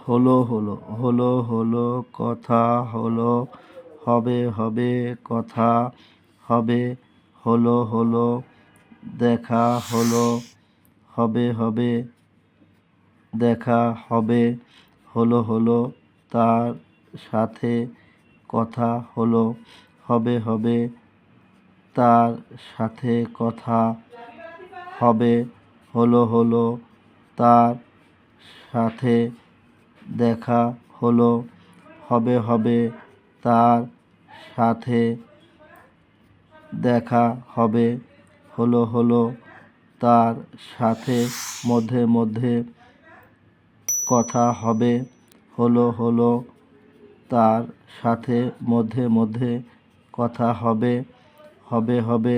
হলো হলো হলো হলো কথা হলো, হবে হবে কথা হবে, হলো হলো দেখা হলো, হবে হবে দেখা হবে, হলো হলো তার সাথে কথা হলো, হবে হবে তার সাথে কথা হবে, হলো হলো তার সাথে দেখা হলো, হবে হবে তার সাথে দেখা হবে, হলো হলো তার সাথে মধ্যে মধ্যে কথা হবে, হলো হলো তার সাথে মধ্যে মধ্যে কথা হবে, হবে হবে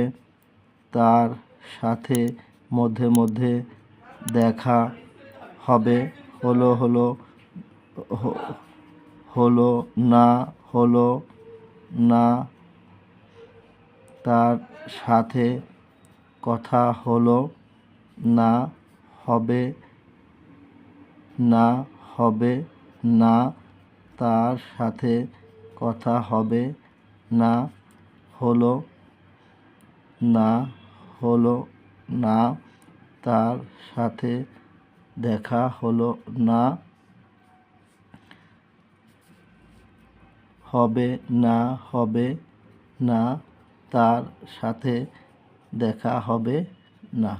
তার সাথে মধ্যে মধ্যে দেখা হবে, হলো হলো হলো না, হলো না তার সাথে কথা হলো না, হবে না, হবে না তার সাথে কথা হবে না, হলো না, হলো না তার সাথে দেখা হলো না, হবে না, হবে না তার সাথে দেখা হবে না।